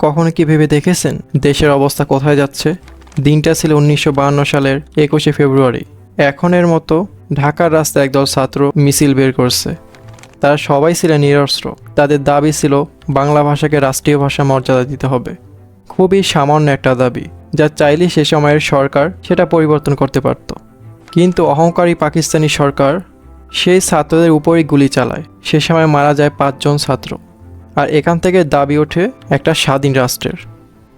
কখনো কি ভেবে দেখেছেন দেশের অবস্থা কোথায় যাচ্ছে? দিনটা ছিল 1952 সালের 21শে ফেব্রুয়ারি। এখনের মতো ঢাকার রাস্তায় একদল ছাত্র মিছিল বের করছে। তারা সবাই ছিলেন নিরস্ত্র। তাদের দাবি ছিল বাংলা ভাষাকে রাষ্ট্রীয় ভাষা মর্যাদা দিতে হবে। খুবই সামান্য একটা দাবি, যা চাইলে সে সময়ের সরকার সেটা পরিবর্তন করতে পারত। কিন্তু অহংকারী পাকিস্তানি সরকার সেই ছাত্রদের উপরই গুলি চালায়। সে সময় মারা যায় 5 জন ছাত্র। আর এখান থেকে দাবি ওঠে একটা স্বাধীন রাষ্ট্রের।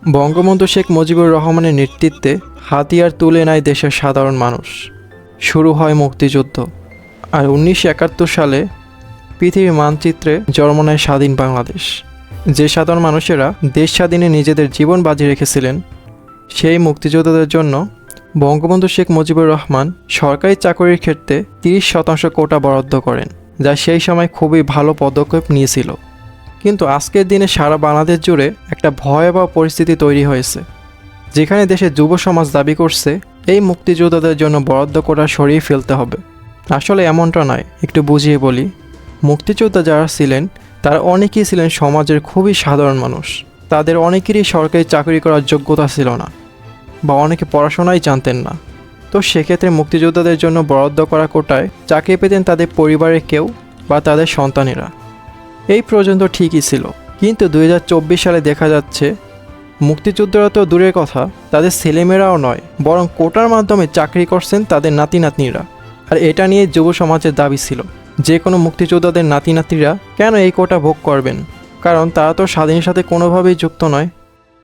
বঙ্গবন্ধু শেখ মুজিবুর রহমানের নেতৃত্বে হাতিয়ার তুলে নেয় দেশের সাধারণ মানুষ। শুরু হয় মুক্তিযুদ্ধ। আর 1971 সালে পৃথিবীর মানচিত্রে জন্ম নেয় স্বাধীন বাংলাদেশ। যে সাধারণ মানুষেরা দেশ স্বাধীনে নিজেদের জীবন বাজি রেখেছিলেন, সেই মুক্তিযোদ্ধাদের জন্য বঙ্গবন্ধু শেখ মুজিবুর রহমান সরকারি চাকরির ক্ষেত্রে 30% কোটা বরাদ্দ করেন, যা সেই সময় খুবই ভালো পদক্ষেপ নিয়েছিল। কিন্তু আজকের দিনে সারা বাংলাদেশ জুড়ে একটা ভয়াবহ পরিস্থিতি তৈরি হয়েছে, যেখানে দেশের যুব সমাজ দাবি করছে এই মুক্তিযোদ্ধাদের জন্য বরাদ্দ কোটা সরিয়ে ফেলতে হবে। আসলে এমনটা নয়। একটু বুঝিয়ে বলি, মুক্তিযোদ্ধা যারা ছিলেন তারা অনেকেই ছিলেন সমাজের খুবই সাধারণ মানুষ। তাদের অনেকেরই সরকারি চাকরি করার যোগ্যতা ছিল না, বা অনেকে পড়াশোনাই জানতেন না। তো সেক্ষেত্রে মুক্তিযোদ্ধাদের জন্য বরাদ্দ করা কোটায় চাকরি পেতেন তাদের পরিবারের কেউ বা তাদের সন্তানেরা। এই পর্যন্ত ঠিকই ছিল, কিন্তু 2024 সালে দেখা যাচ্ছে মুক্তিযোদ্ধারা তো দূরের কথা, তাদের ছেলেমেয়েরাও নয়, বরং কোটার মাধ্যমে চাকরি করছেন তাদের নাতি নাতনিরা। আর এটা নিয়ে যুব সমাজের দাবি ছিল, যে কোনো মুক্তিযোদ্ধাদের নাতি নাতনিরা কেন এই কোটা ভোগ করবেন, কারণ তারা তো স্বাধীনের সাথে কোনোভাবেই যুক্ত নয়।